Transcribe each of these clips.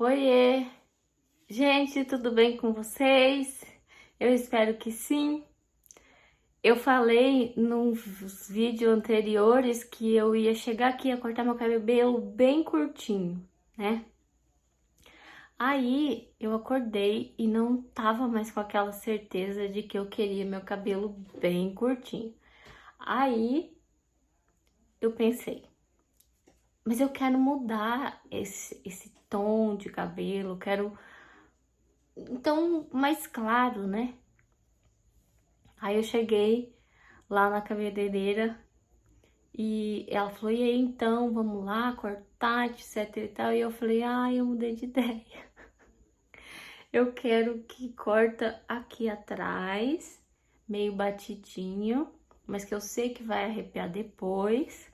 Oiê! Gente, tudo bem com vocês? Eu espero que sim. Eu falei nos vídeos anteriores que eu ia chegar aqui a cortar meu cabelo bem curtinho, né? Aí eu acordei e não tava mais com aquela certeza de que eu queria meu cabelo bem curtinho. Aí eu pensei, mas eu quero mudar esse tom de cabelo, quero então mais claro, né? Aí eu cheguei lá na cabeleireira e ela falou, e aí então, vamos lá cortar, etc e tal. E eu falei, eu mudei de ideia. Eu quero que corta aqui atrás, meio batidinho, mas que eu sei que vai arrepiar depois.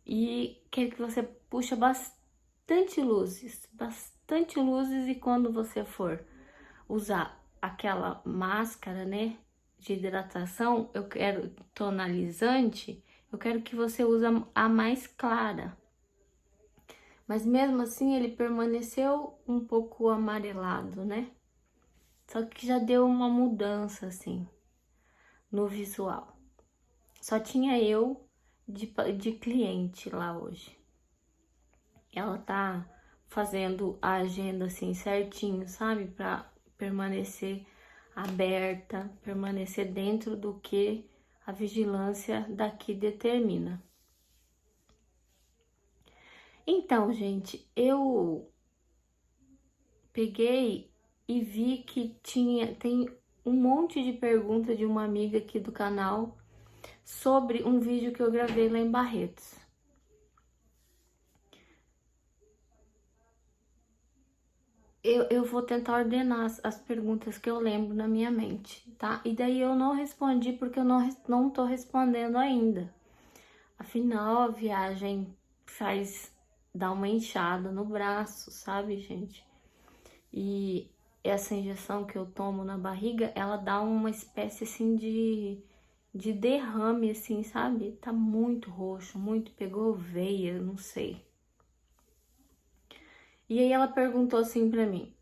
E quero que você puxa bastante luzes e quando você for usar aquela máscara, né, de hidratação, eu quero tonalizante, eu quero que você use a mais clara. Mas mesmo assim ele permaneceu um pouco amarelado, né? Só que já deu uma mudança assim no visual. Só tinha eu de cliente lá hoje. Ela tá fazendo a agenda assim certinho, sabe? Pra permanecer aberta, permanecer dentro do que a vigilância daqui determina. Então, gente, eu peguei e vi que tem um monte de pergunta de uma amiga aqui do canal sobre um vídeo que eu gravei lá em Barretos. Eu vou tentar ordenar as perguntas que eu lembro na minha mente, tá? E daí eu não respondi porque eu não tô respondendo ainda. Afinal, a viagem dá uma inchada no braço, sabe, gente? E essa injeção que eu tomo na barriga, ela dá uma espécie assim de derrame, assim, sabe? Tá muito roxo, muito pegou veia, não sei. E aí ela perguntou assim pra mim,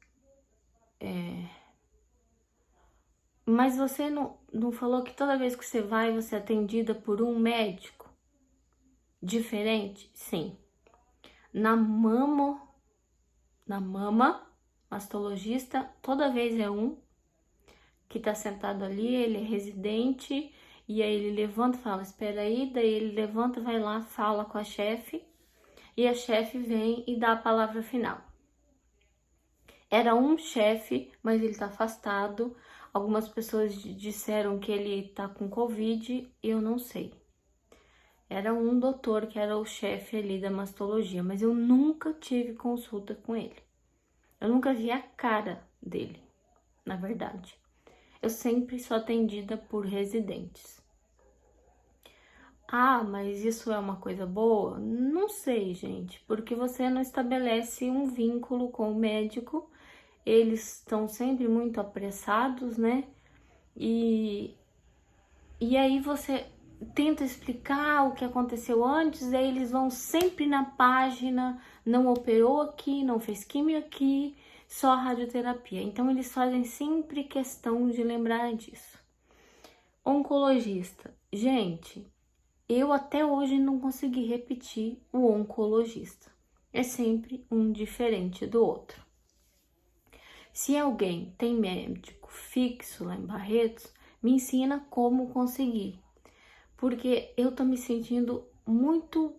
mas você não falou que toda vez que você vai, você é atendida por um médico diferente? Sim. Na mamo, na mama, mastologista, toda vez é um que tá sentado ali, ele é residente, e aí ele levanta e fala, espera aí, daí ele levanta, vai lá, fala com a chefe, e a chefe vem e dá a palavra final. Era um chefe, mas ele tá afastado. Algumas pessoas disseram que ele tá com Covid, eu não sei. Era um doutor que era o chefe ali da mastologia, mas eu nunca tive consulta com ele. Eu nunca vi a cara dele, na verdade. Eu sempre sou atendida por residentes. Mas isso é uma coisa boa? Não sei, gente, porque você não estabelece um vínculo com o médico. Eles estão sempre muito apressados, né? E aí você tenta explicar o que aconteceu antes, aí eles vão sempre na página, não operou aqui, não fez químio aqui, só radioterapia. Então eles fazem sempre questão de lembrar disso. Oncologista. Gente, eu até hoje não consegui repetir o oncologista. É sempre um diferente do outro. Se alguém tem médico fixo lá em Barretos, me ensina como conseguir. Porque eu tô me sentindo muito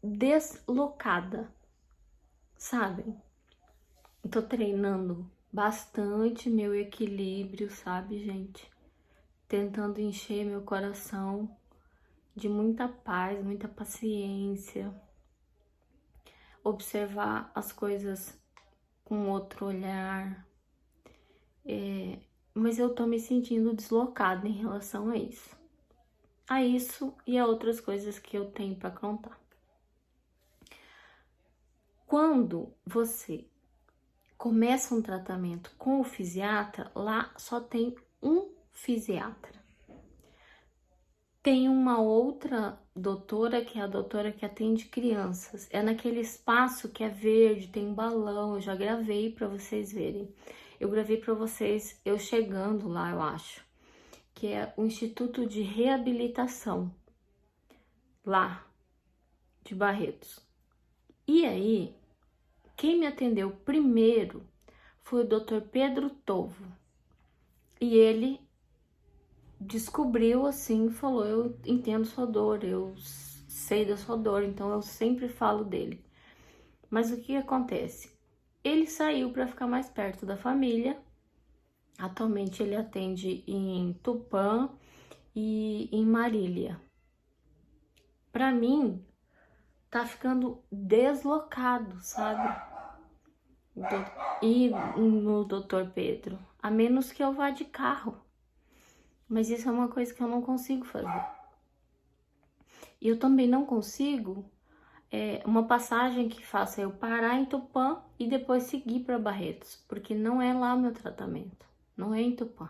deslocada, sabe? Tô treinando bastante meu equilíbrio, sabe, gente? Tentando encher meu coração de muita paz, muita paciência, observar as coisas com outro olhar. Mas eu tô me sentindo deslocada em relação a isso. A isso e a outras coisas que eu tenho para contar. Quando você começa um tratamento com o fisiatra, lá só tem um fisiatra. Tem uma outra doutora, que é a doutora que atende crianças. É naquele espaço que é verde, tem balão, eu já gravei para vocês verem. Eu gravei para vocês eu chegando lá, eu acho, que é o Instituto de Reabilitação, lá de Barretos. E aí, quem me atendeu primeiro foi o Dr. Pedro Tovo. E ele descobriu assim, falou: eu entendo sua dor, eu sei da sua dor, então eu sempre falo dele. Mas o que acontece? Ele saiu para ficar mais perto da família. Atualmente ele atende em Tupã e em Marília. Para mim, tá ficando deslocado, sabe? E no Dr. Pedro, a menos que eu vá de carro. Mas isso é uma coisa que eu não consigo fazer. E eu também não consigo uma passagem que faça eu parar em Tupã e depois seguir para Barretos, porque não é lá o meu tratamento, não é em Tupã.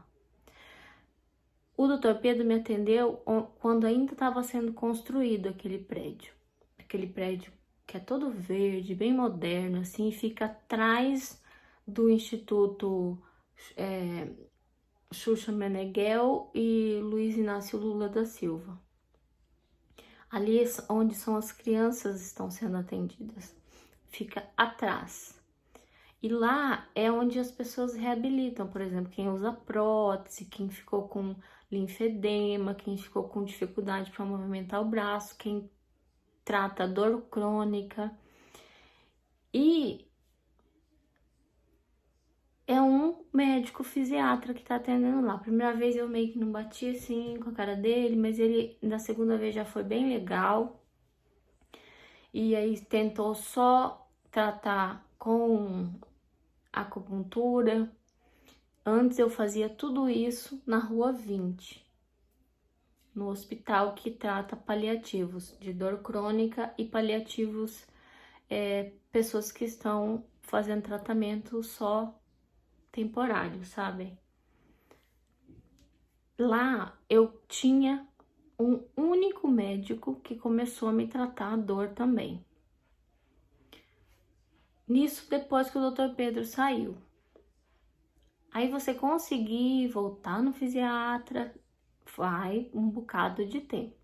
O Dr. Pedro me atendeu quando ainda estava sendo construído aquele prédio que é todo verde, bem moderno, assim, fica atrás do Instituto Xuxa Meneghel e Luiz Inácio Lula da Silva. Ali onde são as crianças estão sendo atendidas, fica atrás. E lá é onde as pessoas reabilitam, por exemplo, quem usa prótese, quem ficou com linfedema, quem ficou com dificuldade para movimentar o braço, quem trata dor crônica. E é um médico fisiatra que tá atendendo lá. A primeira vez eu meio que não bati assim com a cara dele, mas ele na segunda vez já foi bem legal. E aí tentou só tratar com acupuntura. Antes eu fazia tudo isso na Rua 20, no hospital que trata paliativos de dor crônica e paliativos, pessoas que estão fazendo tratamento só temporário, sabe? Lá eu tinha um único médico que começou a me tratar a dor também. Nisso, depois que o Dr. Pedro saiu. Aí você conseguir voltar no fisiatra, vai um bocado de tempo.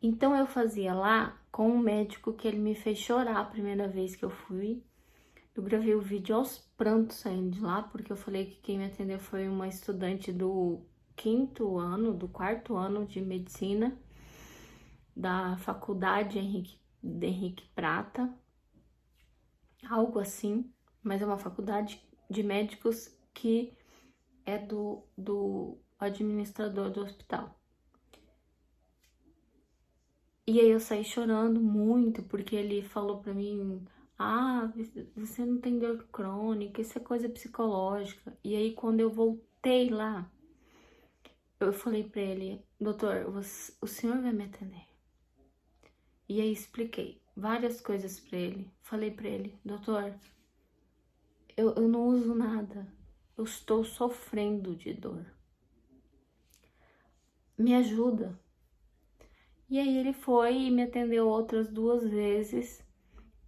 Então eu fazia lá com um médico que ele me fez chorar a primeira vez que eu fui. Eu gravei o vídeo aos prantos saindo de lá, porque eu falei que quem me atendeu foi uma estudante do quarto ano de medicina, da faculdade Henrique Prata, algo assim, mas é uma faculdade de médicos que é do administrador do hospital. E aí eu saí chorando muito, porque ele falou pra mim: ah, você não tem dor crônica, isso é coisa psicológica. E aí quando eu voltei lá, eu falei pra ele: doutor, o senhor vai me atender? E aí expliquei várias coisas pra ele. Falei pra ele: doutor, eu não uso nada, eu estou sofrendo de dor, me ajuda. E aí ele foi e me atendeu outras 2 vezes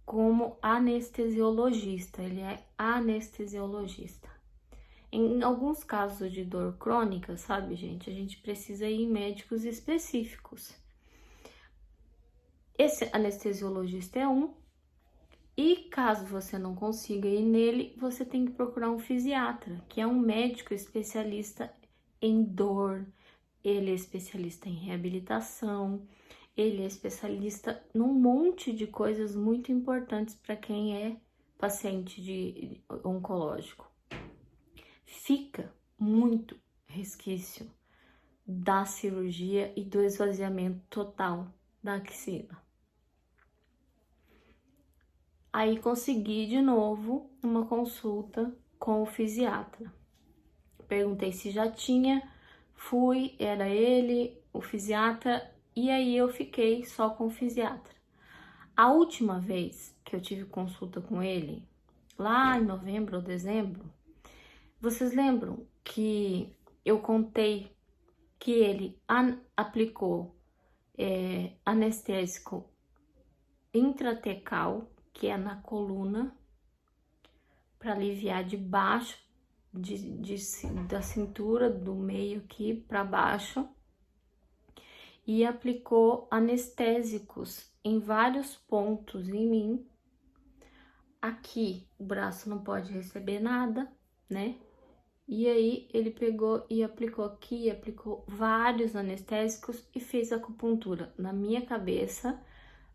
como anestesiologista, ele é anestesiologista. Em alguns casos de dor crônica, sabe, gente, a gente precisa ir em médicos específicos. Esse anestesiologista é um, e caso você não consiga ir nele, você tem que procurar um fisiatra, que é um médico especialista em dor, ele é especialista em reabilitação, ele é especialista num monte de coisas muito importantes para quem é paciente de oncológico. Fica muito resquício da cirurgia e do esvaziamento total da axila. Aí consegui de novo uma consulta com o fisiatra. Perguntei se já tinha, fui, era ele, o fisiatra, e aí eu fiquei só com o fisiatra. A última vez que eu tive consulta com ele, lá em novembro ou dezembro, vocês lembram que eu contei que ele aplicou anestésico intratecal, que é na coluna, para aliviar de baixo, da cintura, do meio aqui para baixo, e aplicou anestésicos em vários pontos em mim. Aqui o braço não pode receber nada, né? E aí ele pegou e aplicou aqui, aplicou vários anestésicos e fez acupuntura na minha cabeça.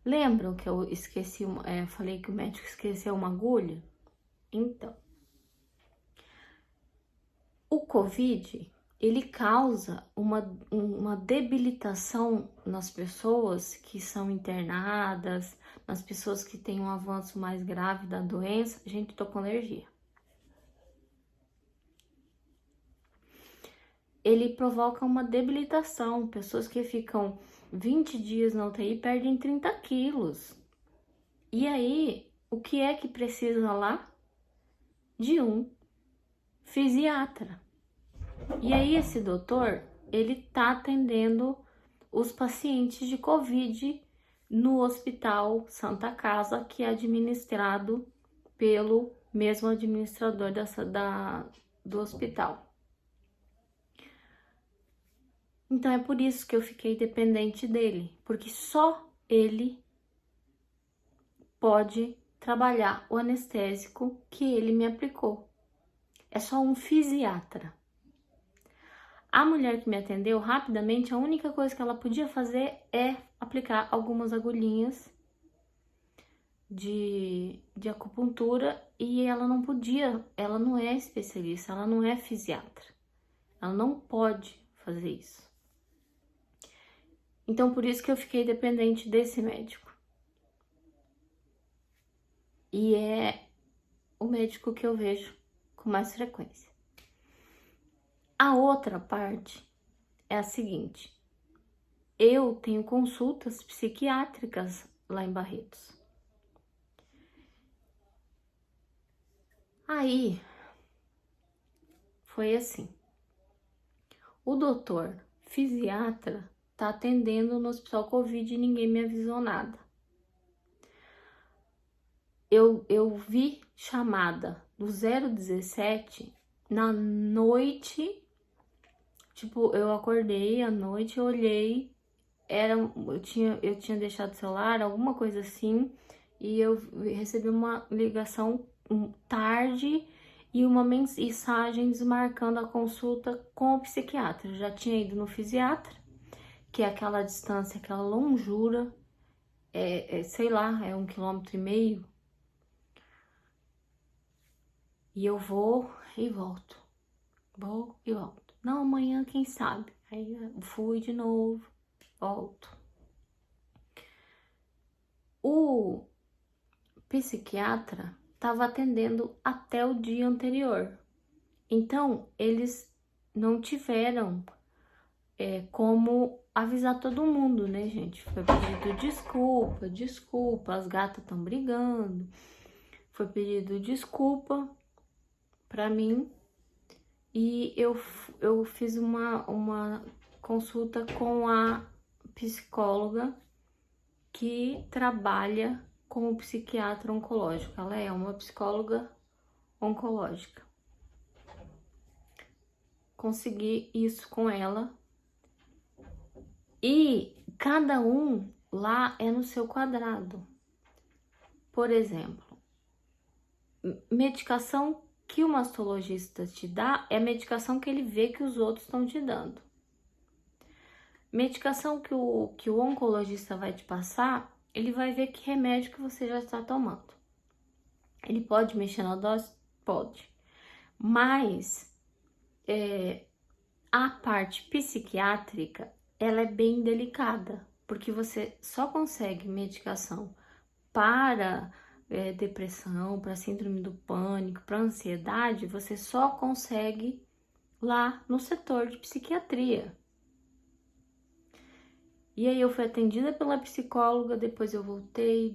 Lembram que eu esqueci, falei que o médico esqueceu uma agulha? Então, o Covid, ele causa uma debilitação nas pessoas que são internadas, nas pessoas que têm um avanço mais grave da doença. Gente, tô com alergia. Ele provoca uma debilitação. Pessoas que ficam 20 dias na UTI perdem 30 quilos. E aí, o que é que precisa lá? De um fisiatra. E aí, esse doutor, ele tá atendendo os pacientes de Covid no Hospital Santa Casa, que é administrado pelo mesmo administrador do hospital. Então, é por isso que eu fiquei dependente dele, porque só ele pode trabalhar o anestésico que ele me aplicou. É só um fisiatra. A mulher que me atendeu, rapidamente, a única coisa que ela podia fazer é aplicar algumas agulhinhas de acupuntura, e ela não podia, ela não é especialista, ela não é fisiatra. Ela não pode fazer isso. Então, por isso que eu fiquei dependente desse médico. E é o médico que eu vejo com mais frequência. A outra parte é a seguinte: eu tenho consultas psiquiátricas lá em Barretos. Aí, foi assim: o doutor fisiatra tá atendendo no hospital Covid e ninguém me avisou nada. Eu vi chamada do 017 na noite, tipo, eu acordei à noite, eu olhei, eu tinha deixado o celular, alguma coisa assim, e eu recebi uma ligação tarde e uma mensagem desmarcando a consulta com o psiquiatra. Eu já tinha ido no fisiatra, que é aquela distância, aquela longura, sei lá, é 1,5 km. E eu vou e volto. Vou e volto. Não, amanhã, quem sabe? Aí eu fui de novo, volto. O psiquiatra estava atendendo até o dia anterior. Então, eles não tiveram como avisar todo mundo, né, gente? Foi pedido desculpa, as gatas estão brigando. Foi pedido desculpa para mim, e eu fiz uma consulta com a psicóloga que trabalha como psiquiatra oncológica. Ela é uma psicóloga oncológica. Consegui isso com ela. E cada um lá é no seu quadrado. Por exemplo, medicação que o mastologista te dá é a medicação que ele vê que os outros estão te dando. Medicação que o oncologista vai te passar, ele vai ver que remédio que você já está tomando. Ele pode mexer na dose? Pode. Mas a parte psiquiátrica, ela é bem delicada, porque você só consegue medicação para depressão, para síndrome do pânico, para ansiedade, você só consegue lá no setor de psiquiatria. E aí eu fui atendida pela psicóloga, depois eu voltei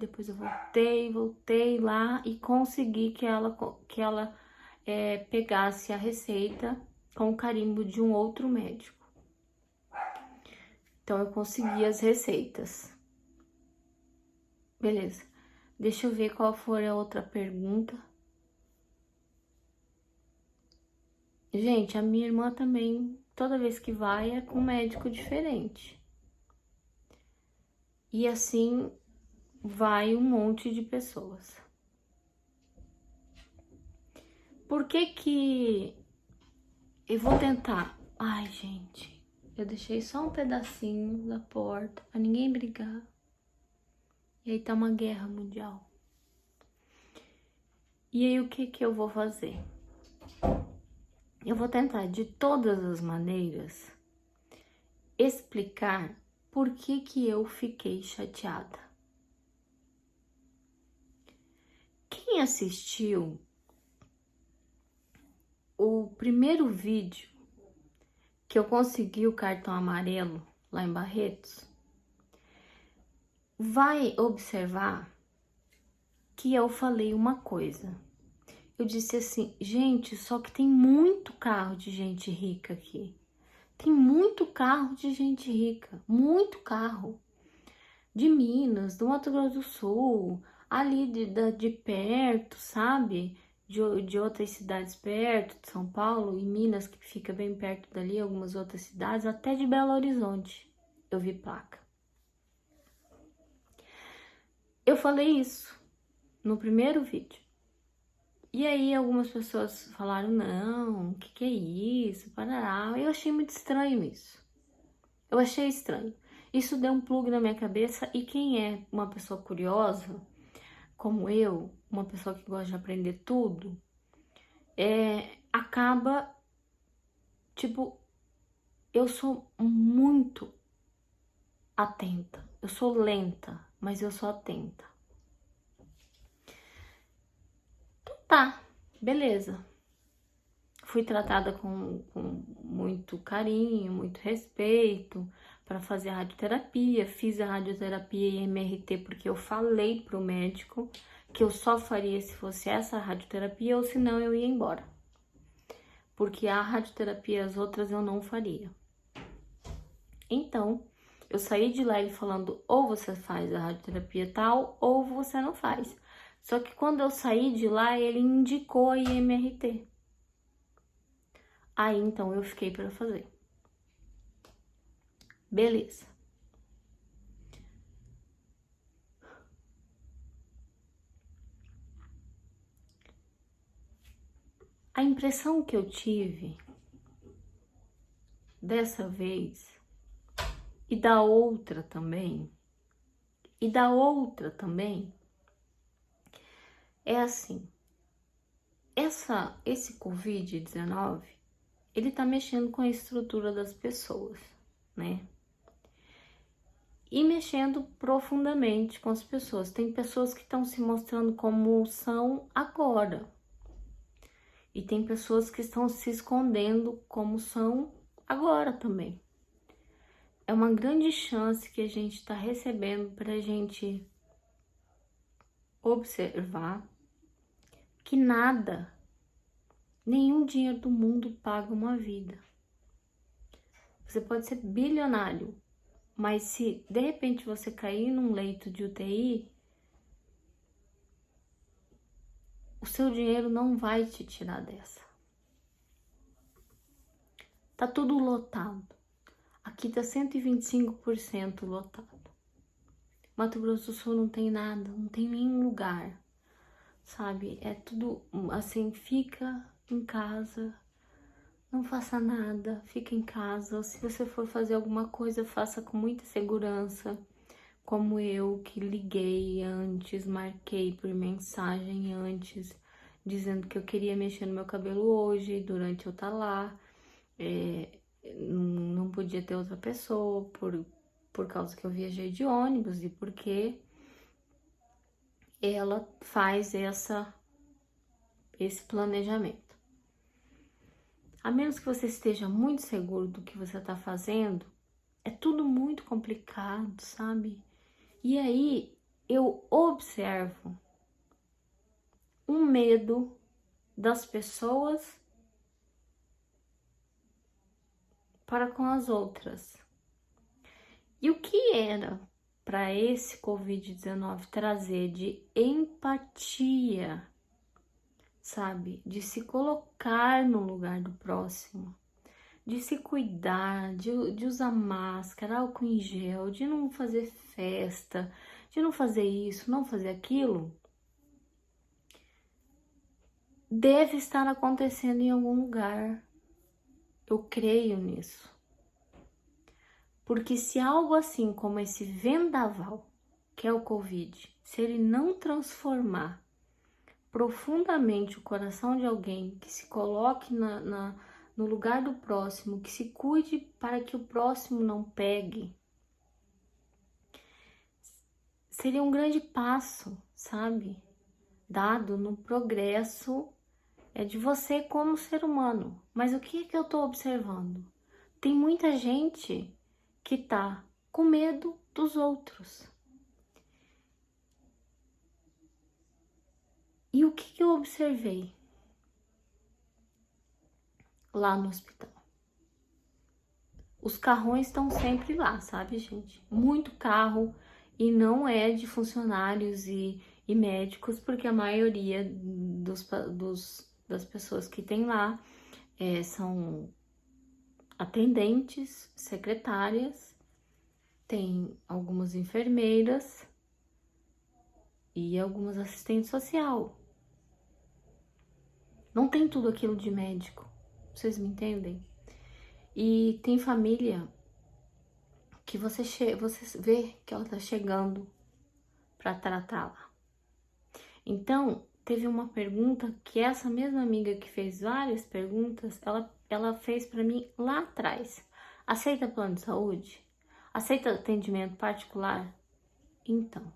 lá e consegui que ela pegasse a receita com o carimbo de um outro médico. Então, eu consegui as receitas. Beleza. Deixa eu ver qual foi a outra pergunta. Gente, a minha irmã também, toda vez que vai, é com um médico diferente. E assim vai um monte de pessoas. Por que eu vou tentar? Ai, gente, eu deixei só um pedacinho da porta pra ninguém brigar. E aí tá uma guerra mundial. E aí o que eu vou fazer? Eu vou tentar de todas as maneiras explicar por que eu fiquei chateada. Quem assistiu o primeiro vídeo que eu consegui o cartão amarelo lá em Barretos, vai observar que eu falei uma coisa. Eu disse assim, gente, só que tem muito carro de gente rica aqui. Tem muito carro de gente rica, muito carro. De Minas, do Mato Grosso do Sul, ali de perto, sabe? De outras cidades perto, de São Paulo e Minas, que fica bem perto dali, algumas outras cidades, até de Belo Horizonte, eu vi placa. Eu falei isso no primeiro vídeo. E aí algumas pessoas falaram, não, o que é isso? Parará. Eu achei muito estranho isso. Eu achei estranho. Isso deu um plug na minha cabeça e quem é uma pessoa curiosa, como eu, uma pessoa que gosta de aprender tudo, acaba, tipo, eu sou muito atenta. Eu sou lenta, mas eu sou atenta. Então tá, beleza. Fui tratada com muito carinho, muito respeito para fazer a radioterapia. Fiz a radioterapia e MRT porque eu falei pro médico que eu só faria se fosse essa radioterapia ou senão eu ia embora. Porque a radioterapia, as outras eu não faria. Então, eu saí de lá ele falando ou você faz a radioterapia tal ou você não faz. Só que quando eu saí de lá, ele indicou a IMRT. Aí, então, eu fiquei para fazer. Beleza. A impressão que eu tive dessa vez e da outra também, é assim, esse Covid-19, ele tá mexendo com a estrutura das pessoas, né? E mexendo profundamente com as pessoas. Tem pessoas que estão se mostrando como são agora. E tem pessoas que estão se escondendo como são agora também. É uma grande chance que a gente está recebendo para a gente observar que nada, nenhum dinheiro do mundo paga uma vida. Você pode ser bilionário, mas se de repente você cair num leito de UTI, o seu dinheiro não vai te tirar dessa. Tá tudo lotado. Aqui tá 125% lotado. Mato Grosso do Sul não tem nada, não tem nenhum lugar, sabe? É tudo assim, fica em casa, não faça nada, fica em casa. Se você for fazer alguma coisa, faça com muita segurança, como eu, que liguei antes, marquei por mensagem antes, dizendo que eu queria mexer no meu cabelo hoje, durante eu estar lá. Não podia ter outra pessoa, por causa que eu viajei de ônibus e porque ela faz esse planejamento. A menos que você esteja muito seguro do que você está fazendo, é tudo muito complicado, sabe? E aí eu observo um medo das pessoas para com as outras. E o que era para esse Covid-19 trazer de empatia, sabe? De se colocar no lugar do próximo, de se cuidar, de usar máscara, álcool em gel, de não fazer festa, de não fazer isso, não fazer aquilo, deve estar acontecendo em algum lugar. Eu creio nisso. Porque se algo assim como esse vendaval, que é o Covid, se ele não transformar profundamente o coração de alguém, que se coloque no lugar do próximo, que se cuide para que o próximo não pegue, seria um grande passo, sabe? Dado no progresso de você como ser humano. Mas o que é que eu tô observando? Tem muita gente que tá com medo dos outros. E o que eu observei lá no hospital? Os carrões estão sempre lá, sabe, gente? Muito carro, e não é de funcionários e médicos, porque a maioria das pessoas que tem lá são atendentes, secretárias, tem algumas enfermeiras e algumas assistentes social. Não tem tudo aquilo de médico, vocês me entendem? E tem família que você vê que ela tá chegando para tratá-la. Então, teve uma pergunta que essa mesma amiga que fez várias perguntas, ela fez para mim lá atrás. Aceita plano de saúde? Aceita atendimento particular? Então,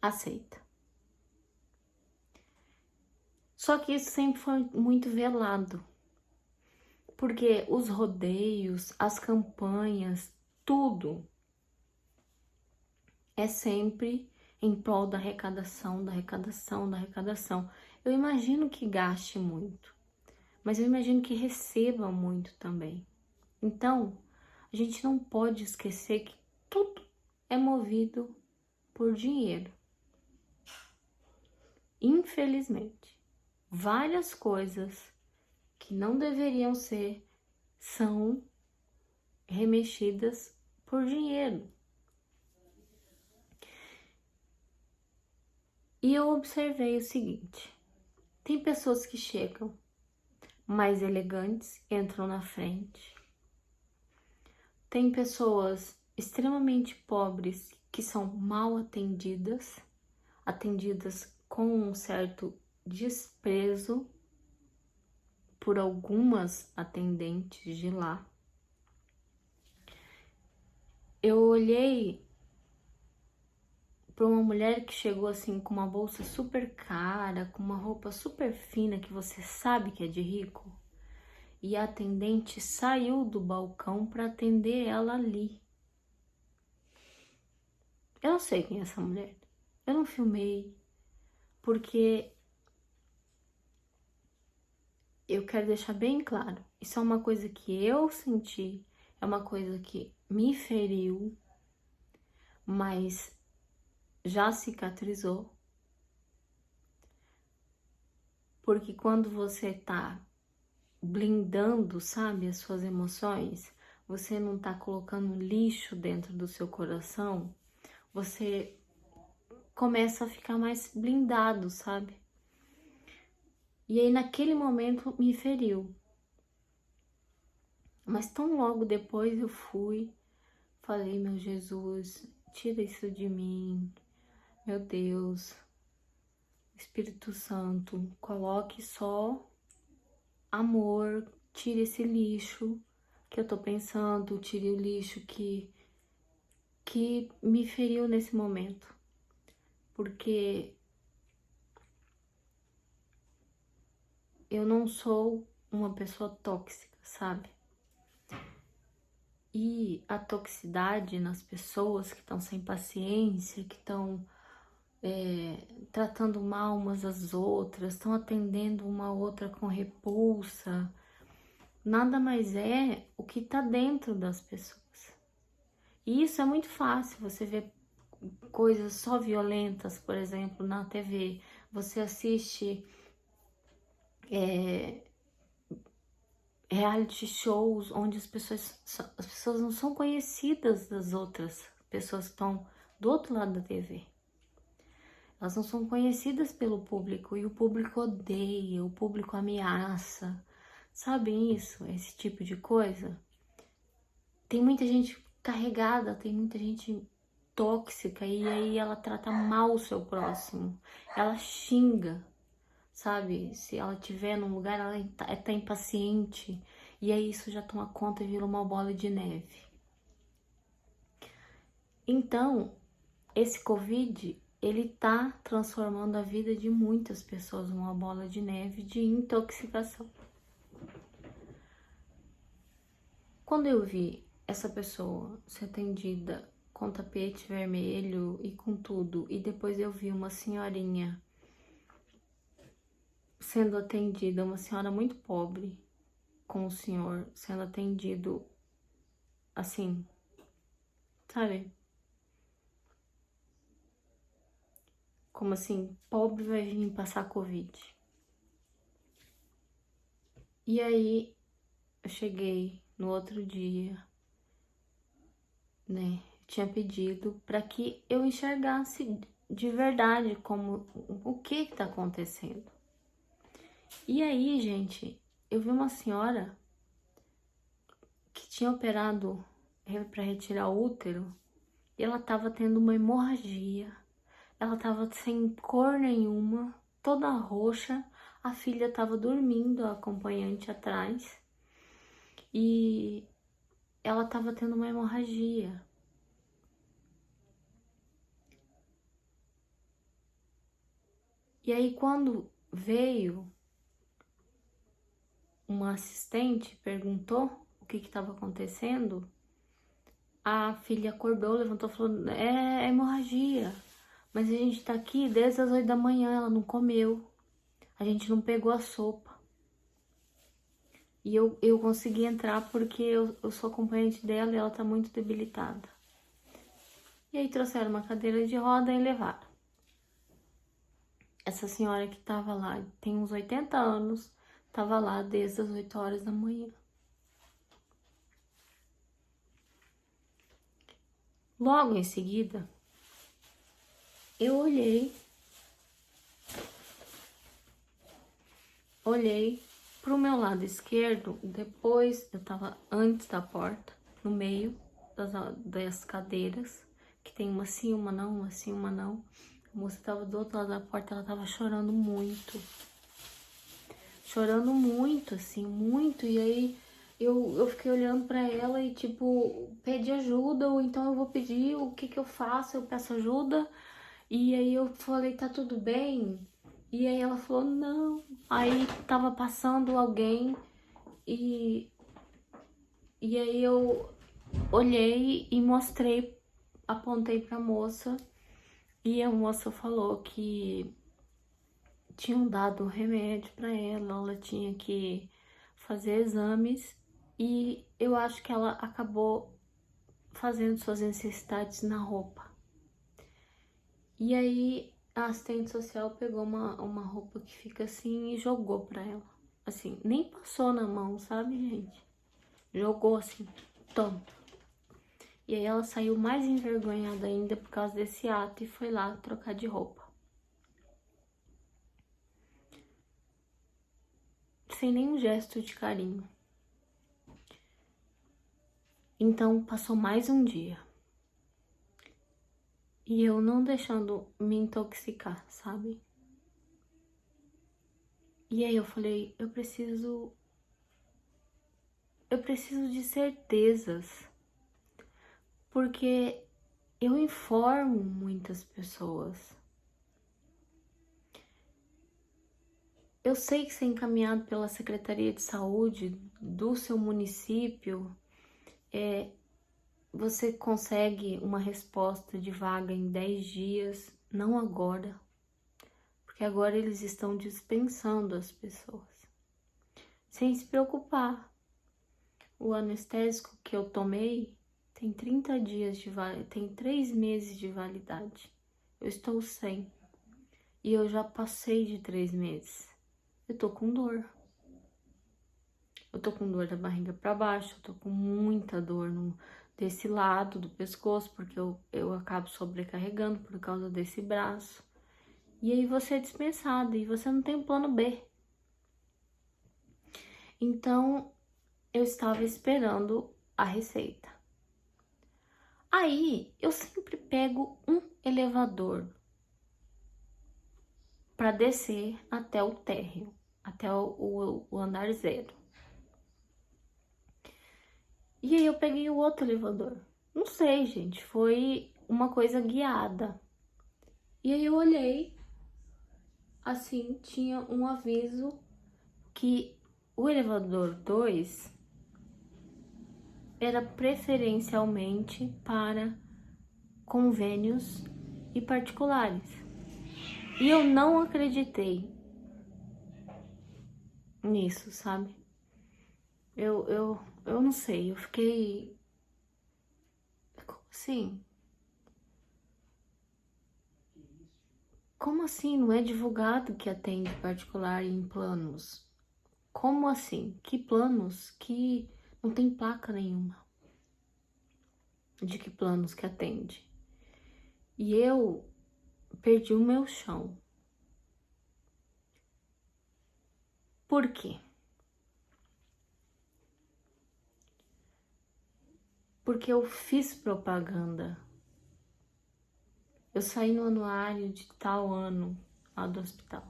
aceita. Só que isso sempre foi muito velado. Porque os rodeios, as campanhas, tudo é sempre em prol da arrecadação, da arrecadação, da arrecadação. Eu imagino que gaste muito, mas eu imagino que receba muito também. Então, a gente não pode esquecer que tudo é movido por dinheiro. Infelizmente, várias coisas que não deveriam ser são remexidas por dinheiro. E eu observei o seguinte: tem pessoas que chegam mais elegantes, entram na frente. Tem pessoas extremamente pobres que são mal atendidas, atendidas com um certo desprezo por algumas atendentes de lá. Eu olhei para uma mulher que chegou assim com uma bolsa super cara, com uma roupa super fina que você sabe que é de rico, e a atendente saiu do balcão para atender ela ali. Eu não sei quem é essa mulher. Eu não filmei, porque eu quero deixar bem claro, isso é uma coisa que eu senti, é uma coisa que me feriu, mas já cicatrizou. Porque quando você tá blindando, sabe, as suas emoções, você não tá colocando lixo dentro do seu coração, você começa a ficar mais blindado, sabe? E aí naquele momento me feriu. Mas tão logo depois eu fui, falei, meu Jesus, tira isso de mim, meu Deus, Espírito Santo, coloque só amor, tire esse lixo que eu tô pensando, tire o lixo que me feriu nesse momento. Porque eu não sou uma pessoa tóxica, sabe? E a toxicidade nas pessoas que estão sem paciência, que estão tratando mal umas às outras, estão atendendo uma outra com repulsa, nada mais é o que está dentro das pessoas. E isso é muito fácil, você vê coisas só violentas, por exemplo, na TV. Você assiste reality shows onde as pessoas não são conhecidas das outras pessoas que estão do outro lado da TV. Elas não são conhecidas pelo público e o público odeia, o público ameaça. Sabem isso? Esse tipo de coisa? Tem muita gente carregada, tem muita gente tóxica e aí ela trata mal o seu próximo. Ela xinga, sabe? Se ela estiver num lugar, ela tá impaciente. E aí isso já toma conta e vira uma bola de neve. Então, esse Covid, ele tá transformando a vida de muitas pessoas numa bola de neve de intoxicação. Quando eu vi essa pessoa ser atendida com tapete vermelho e com tudo, e depois eu vi uma senhorinha sendo atendida, uma senhora muito pobre, com o senhor sendo atendido assim, sabe? Como assim, pobre vai vir passar Covid. E aí, eu cheguei no outro dia, né? Tinha pedido para que eu enxergasse de verdade como o que tá acontecendo. E aí, gente, eu vi uma senhora que tinha operado para retirar o útero e ela tava tendo uma hemorragia. Ela tava sem cor nenhuma, toda roxa. A filha tava dormindo, a acompanhante atrás. E ela tava tendo uma hemorragia. E aí quando veio uma assistente, perguntou o que estava acontecendo, a filha acordou, levantou e falou, é hemorragia. Mas a gente tá aqui desde as 8 da manhã, ela não comeu. A gente não pegou a sopa. E eu consegui entrar porque eu sou acompanhante dela e ela tá muito debilitada. E aí trouxeram uma cadeira de roda e levaram. Essa senhora que tava lá, tem uns 80 anos, tava lá desde as 8 horas da manhã. Logo em seguida, eu olhei pro meu lado esquerdo, depois eu tava antes da porta, no meio das cadeiras, que tem uma sim, uma não, uma sim, uma não. A moça tava do outro lado da porta, ela tava chorando muito. Chorando muito, assim, muito. E aí eu fiquei olhando pra ela e tipo, pedi ajuda, ou então eu vou pedir, o que que eu faço? Eu peço ajuda. E aí eu falei, tá tudo bem? E aí ela falou, não. Aí tava passando alguém e aí eu olhei e mostrei, apontei pra moça. E a moça falou que tinham dado remédio pra ela, ela tinha que fazer exames. E eu acho que ela acabou fazendo suas necessidades na roupa. E aí a assistente social pegou uma roupa que fica assim e jogou pra ela. Assim, nem passou na mão, sabe, gente? Jogou assim, toma. E aí ela saiu mais envergonhada ainda por causa desse ato e foi lá trocar de roupa. Sem nenhum gesto de carinho. Então passou mais um dia. E eu não deixando me intoxicar, sabe? E aí eu falei, eu preciso de certezas, porque eu informo muitas pessoas. Eu sei que ser encaminhado pela Secretaria de Saúde do seu município, você consegue uma resposta de vaga em 10 dias, não agora, porque agora eles estão dispensando as pessoas, sem se preocupar. O anestésico que eu tomei tem 30 dias de validade, tem 3 meses de validade. Eu estou sem. E eu já passei de 3 meses. Eu tô com dor. Eu tô com dor da barriga pra baixo, eu tô com muita dor desse lado do pescoço, porque eu acabo sobrecarregando por causa desse braço. E aí você é dispensado e você não tem um plano B. Então, eu estava esperando a receita. Aí, eu sempre pego um elevador para descer até o térreo, até o andar 0. E aí eu peguei o outro elevador. Não sei, gente, foi uma coisa guiada. E aí eu olhei, assim, tinha um aviso que o elevador 2 era preferencialmente para convênios e particulares. E eu não acreditei nisso, sabe? Eu não sei, eu fiquei... Como assim? Como assim? Não é divulgado que atende particular em planos? Como assim? Que planos que não tem placa nenhuma de que planos que atende? E eu perdi o meu chão. Por quê? Porque eu fiz propaganda. Eu saí no anuário de tal ano lá do hospital.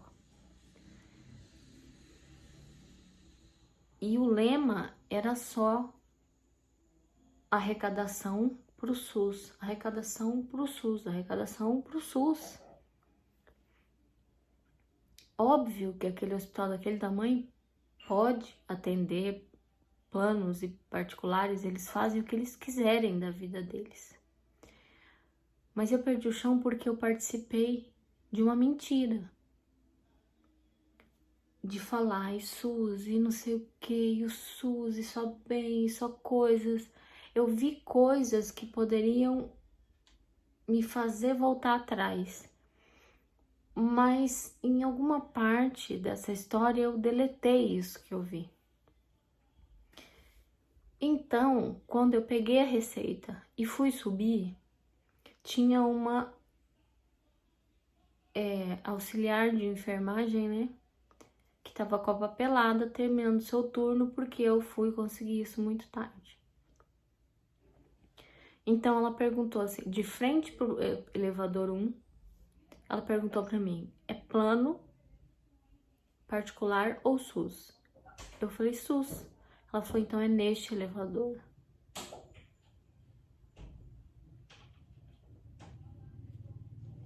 E o lema era só arrecadação pro SUS, arrecadação pro SUS, arrecadação pro SUS. Óbvio que aquele hospital daquele tamanho pode atender planos e particulares, eles fazem o que eles quiserem da vida deles. Mas eu perdi o chão porque eu participei de uma mentira. De falar e SUS e não sei o que, e o SUS e só bem, e só coisas. Eu vi coisas que poderiam me fazer voltar atrás. Mas em alguma parte dessa história eu deletei isso que eu vi. Então, quando eu peguei a receita e fui subir, tinha uma auxiliar de enfermagem, né? Que tava com a papelada terminando seu turno, porque eu fui conseguir isso muito tarde. Então ela perguntou assim, de frente pro elevador 1, ela perguntou pra mim, é plano, particular ou SUS? Eu falei SUS. Ela falou, então é neste elevador.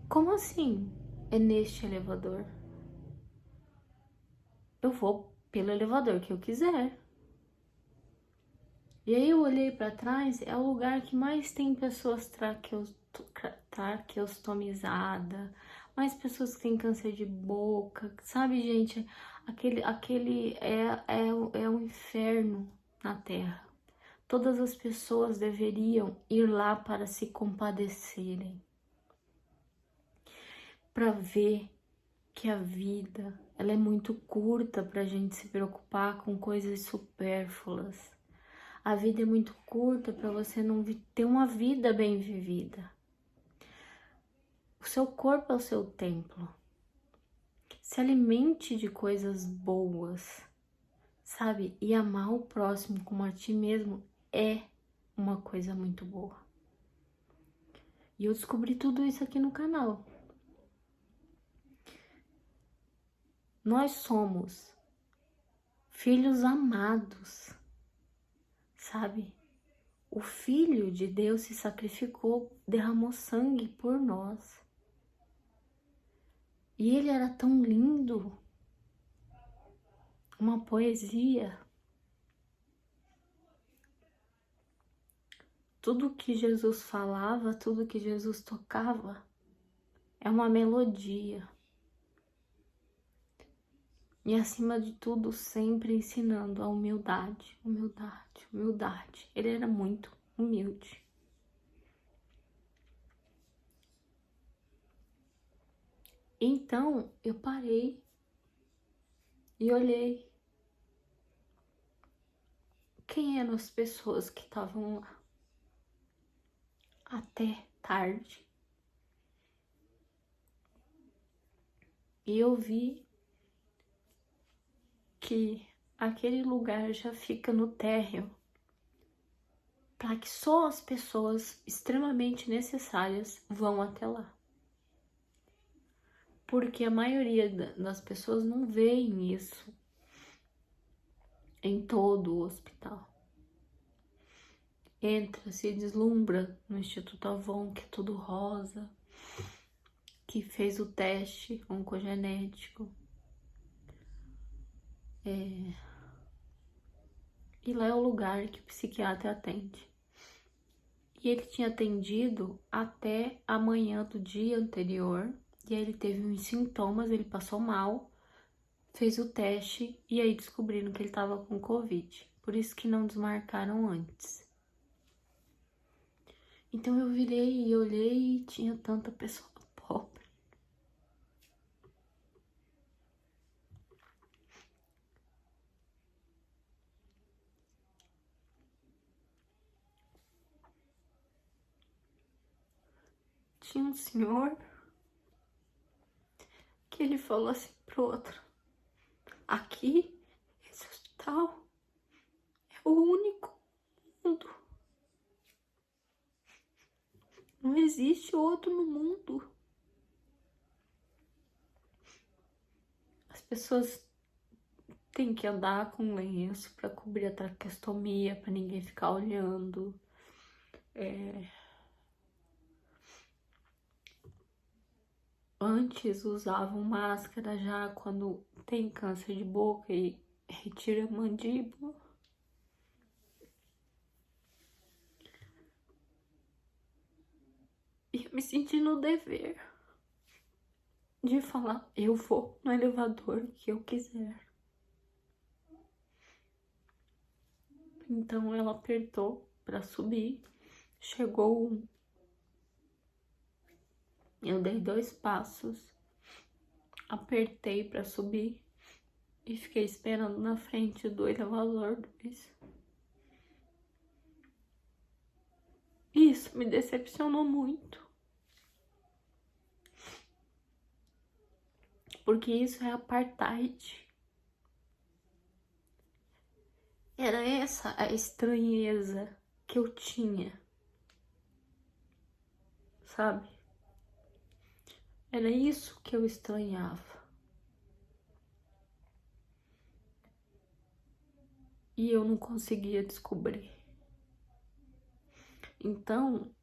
Como assim? É neste elevador? Eu vou pelo elevador que eu quiser. E aí eu olhei pra trás, é o lugar que mais tem pessoas traqueostomizadas, mais pessoas que têm câncer de boca, sabe, gente? Aquele é um inferno na Terra. Todas as pessoas deveriam ir lá para se compadecerem, para ver que a vida ela é muito curta para a gente se preocupar com coisas supérfluas. A vida é muito curta para você não ter uma vida bem vivida. O seu corpo é o seu templo. Se alimente de coisas boas, sabe? E amar o próximo como a ti mesmo é uma coisa muito boa. E eu descobri tudo isso aqui no canal. Nós somos filhos amados, sabe? O Filho de Deus se sacrificou, derramou sangue por nós. E ele era tão lindo, uma poesia. Tudo que Jesus falava, tudo que Jesus tocava, é uma melodia. E acima de tudo, sempre ensinando a humildade, humildade, humildade. Ele era muito humilde. Então, eu parei e olhei quem eram as pessoas que estavam lá até tarde. E eu vi que aquele lugar já fica no térreo para que só as pessoas extremamente necessárias vão até lá. Porque a maioria das pessoas não veem isso em todo o hospital. Entra, se deslumbra no Instituto Avon, que é tudo rosa, que fez o teste oncogenético. E lá é o lugar que o psiquiatra atende. E ele tinha atendido até a manhã do dia anterior, e aí ele teve uns sintomas, ele passou mal, fez o teste, e aí descobriram que ele estava com Covid. Por isso que não desmarcaram antes. Então eu virei e olhei e tinha tanta pessoa pobre. Tinha um senhor que ele falou assim pro outro: aqui, esse hospital é o único mundo. Não existe outro no mundo. As pessoas têm que andar com lenço para cobrir a traqueostomia, para ninguém ficar olhando. Antes usavam máscara já quando tem câncer de boca e retira a mandíbula. E eu me senti no dever de falar: eu vou no elevador que eu quiser. Então ela apertou para subir, chegou um. Eu dei 2 passos, apertei para subir e fiquei esperando na frente do elevador 2. Isso me decepcionou muito. Porque isso é apartheid. Era essa a estranheza que eu tinha, sabe? Era isso que eu estranhava. E eu não conseguia descobrir. Então,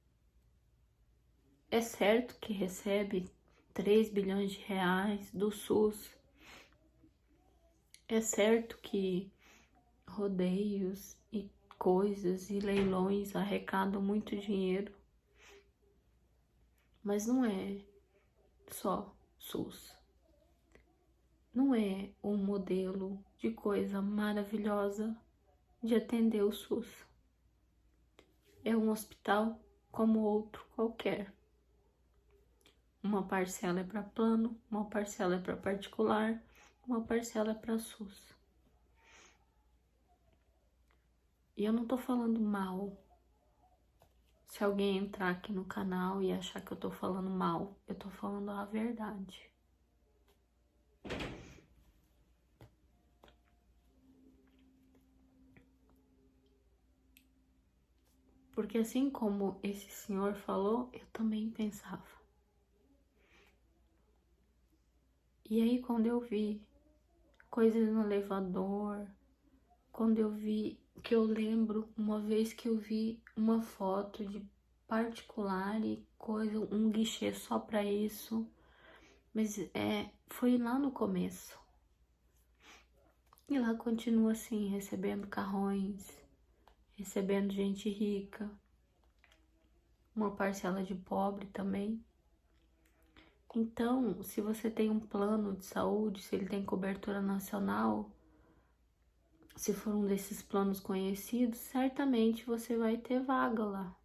é certo que recebe 3 bilhões de reais do SUS. É certo que rodeios e coisas e leilões arrecadam muito dinheiro. Mas não é só SUS. Não é um modelo de coisa maravilhosa de atender o SUS. É um hospital como outro qualquer. Uma parcela é para plano, uma parcela é para particular, uma parcela é para SUS. E eu não tô falando mal. Se alguém entrar aqui no canal e achar que eu tô falando mal, eu tô falando a verdade. Porque assim como esse senhor falou, eu também pensava. E aí quando eu vi coisas no elevador, quando eu vi, que eu lembro uma vez que eu vi uma foto de particular e coisa, um guichê só para isso, mas foi lá no começo. E lá continua assim, recebendo carrões, recebendo gente rica, uma parcela de pobre também. Então, se você tem um plano de saúde, se ele tem cobertura nacional, se for um desses planos conhecidos, certamente você vai ter vaga lá.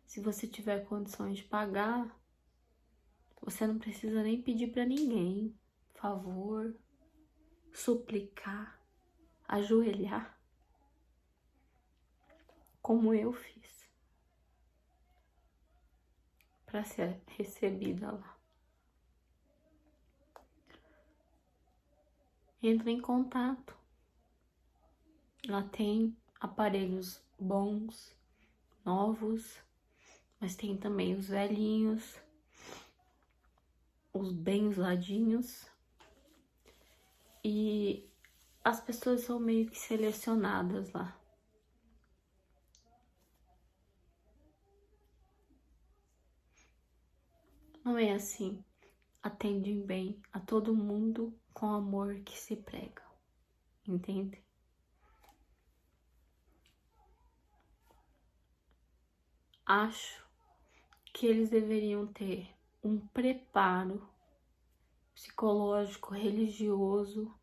Se você tiver condições de pagar, Você não precisa nem pedir para ninguém favor, suplicar, ajoelhar, como eu fiz, para ser recebida lá. Entra em contato. Lá tem aparelhos bons, novos, mas tem também os velhinhos, os bem usadinhos. E as pessoas são meio que selecionadas lá. Não é assim. Atendem bem a todo mundo com amor que se prega. Entende? Acho que eles deveriam ter um preparo psicológico, religioso,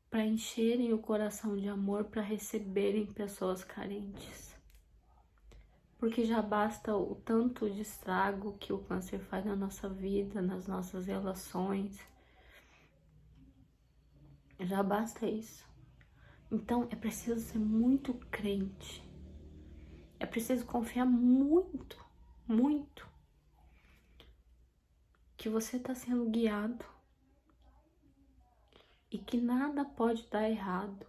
para encherem o coração de amor, para receberem pessoas carentes. Porque já basta o tanto de estrago que o câncer faz na nossa vida, nas nossas relações. Já basta isso. Então é preciso ser muito crente. É preciso confiar muito, muito, que você está sendo guiado e que nada pode dar errado,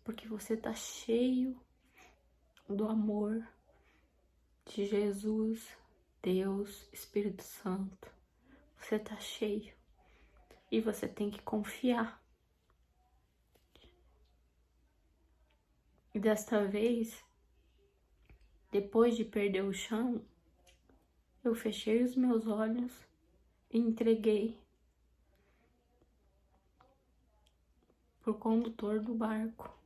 porque você está cheio do amor de Jesus, Deus, Espírito Santo. Você está cheio e você tem que confiar. E desta vez, depois de perder o chão, eu fechei os meus olhos e entreguei pro condutor do barco.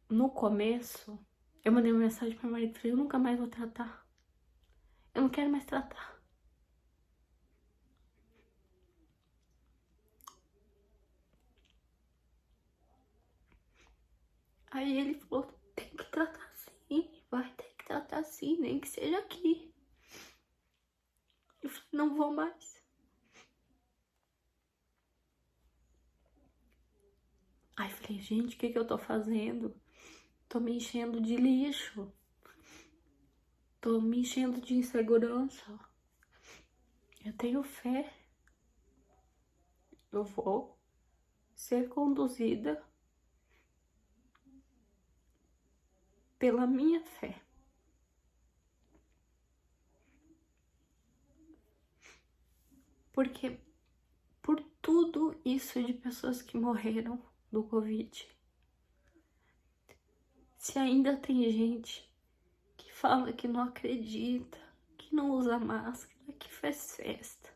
No começo, eu mandei uma mensagem para o marido e falei, eu nunca mais vou tratar. Eu não quero mais tratar. Aí ele falou, tem que tratar sim, vai ter que tratar sim, nem que seja aqui. Eu falei, não vou mais. Aí falei, gente, o que eu tô fazendo? Tô me enchendo de lixo. Tô me enchendo de insegurança. Eu tenho fé. Eu vou ser conduzida pela minha fé. Porque por tudo isso de pessoas que morreram do Covid, se ainda tem gente que fala que não acredita, que não usa máscara, que faz festa,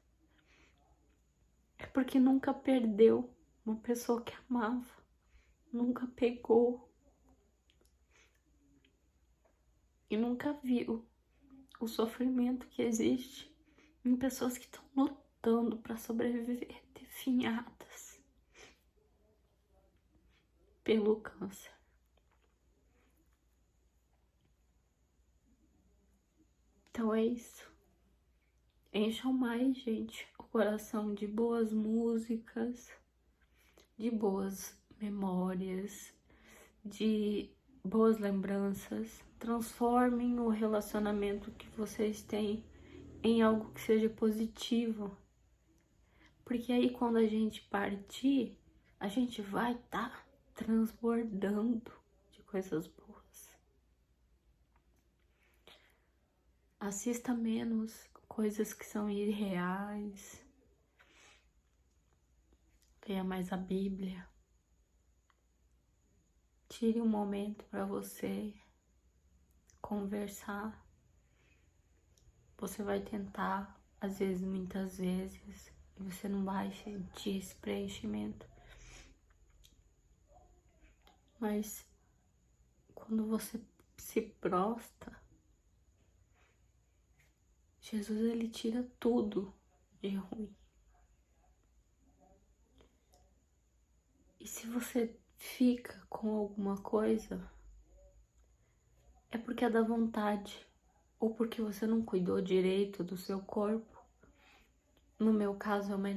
é porque nunca perdeu uma pessoa que amava, nunca pegou e nunca viu o sofrimento que existe em pessoas que estão lutando para sobreviver, definhadas pelo câncer. Então é isso. Encham mais, gente, o coração de boas músicas, de boas memórias, de boas lembranças. Transformem o relacionamento que vocês têm em algo que seja positivo. Porque aí quando a gente partir, a gente vai estar transbordando de coisas boas. Assista menos coisas que são irreais. Leia mais a Bíblia. Tire um momento para você conversar. Você vai tentar, às vezes, muitas vezes, e você não vai sentir esse preenchimento. Mas quando você se prostra, Jesus, ele tira tudo de ruim. E se você fica com alguma coisa, é porque é da vontade ou porque você não cuidou direito do seu corpo. No meu caso, é uma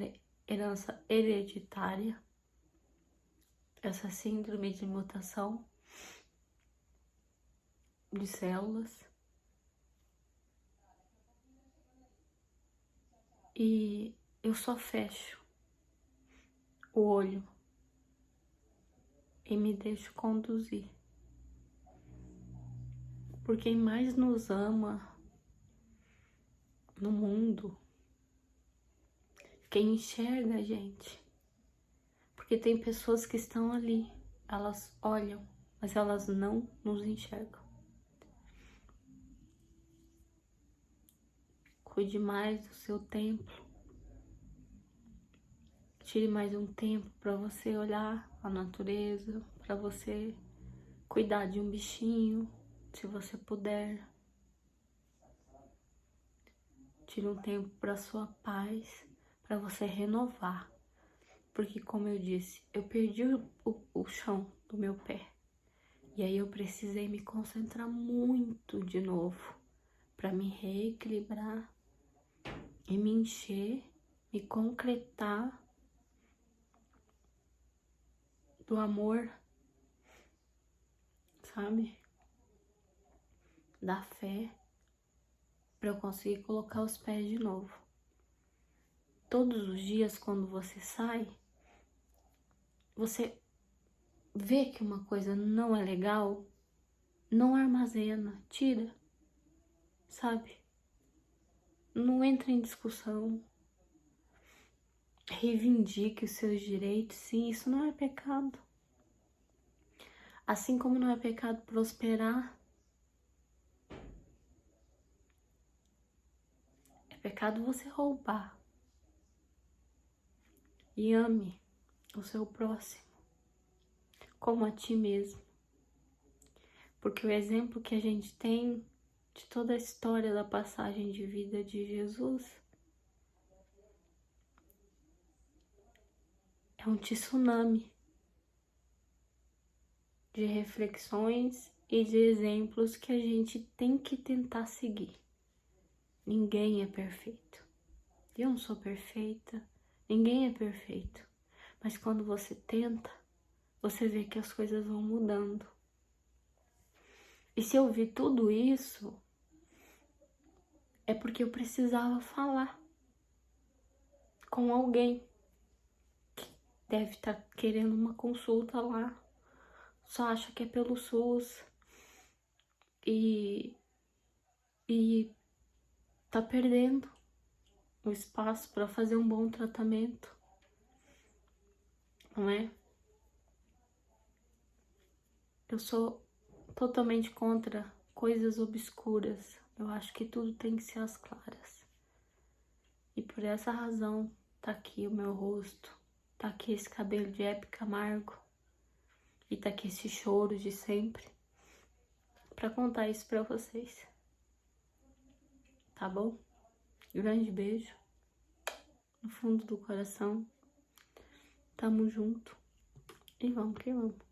herança hereditária, essa síndrome de mutação de células. E eu só fecho o olho e me deixo conduzir. Por quem mais nos ama no mundo, quem enxerga a gente. Porque tem pessoas que estão ali, elas olham, mas elas não nos enxergam. Cuide mais do seu templo. Tire mais um tempo para você olhar a natureza, para você cuidar de um bichinho, se você puder. Tire um tempo para sua paz, para você renovar. Porque, como eu disse, eu perdi o chão do meu pé. E aí eu precisei me concentrar muito de novo para me reequilibrar e me encher, me concretar do amor, sabe? Da fé, para eu conseguir colocar os pés de novo. Todos os dias, quando você sai, você vê que uma coisa não é legal, não armazena, tira, sabe? Não entra em discussão. Reivindique os seus direitos. Sim, isso não é pecado. Assim como não é pecado prosperar, é pecado você roubar. E ame o seu próximo como a ti mesmo. Porque o exemplo que a gente tem de toda a história da passagem de vida de Jesus é um tsunami de reflexões e de exemplos que a gente tem que tentar seguir. Ninguém é perfeito. Eu não sou perfeita, ninguém é perfeito. Mas quando você tenta, você vê que as coisas vão mudando. E se eu vi tudo isso, é porque eu precisava falar com alguém que deve estar querendo uma consulta lá, só acha que é pelo SUS e tá perdendo o espaço para fazer um bom tratamento, não é? Eu sou totalmente contra coisas obscuras. Eu acho que tudo tem que ser às claras. E por essa razão, tá aqui o meu rosto, tá aqui esse cabelo de Hebe Camargo e tá aqui esse choro de sempre pra contar isso pra vocês. Tá bom? Grande beijo no fundo do coração. Tamo junto e vamos que vamos.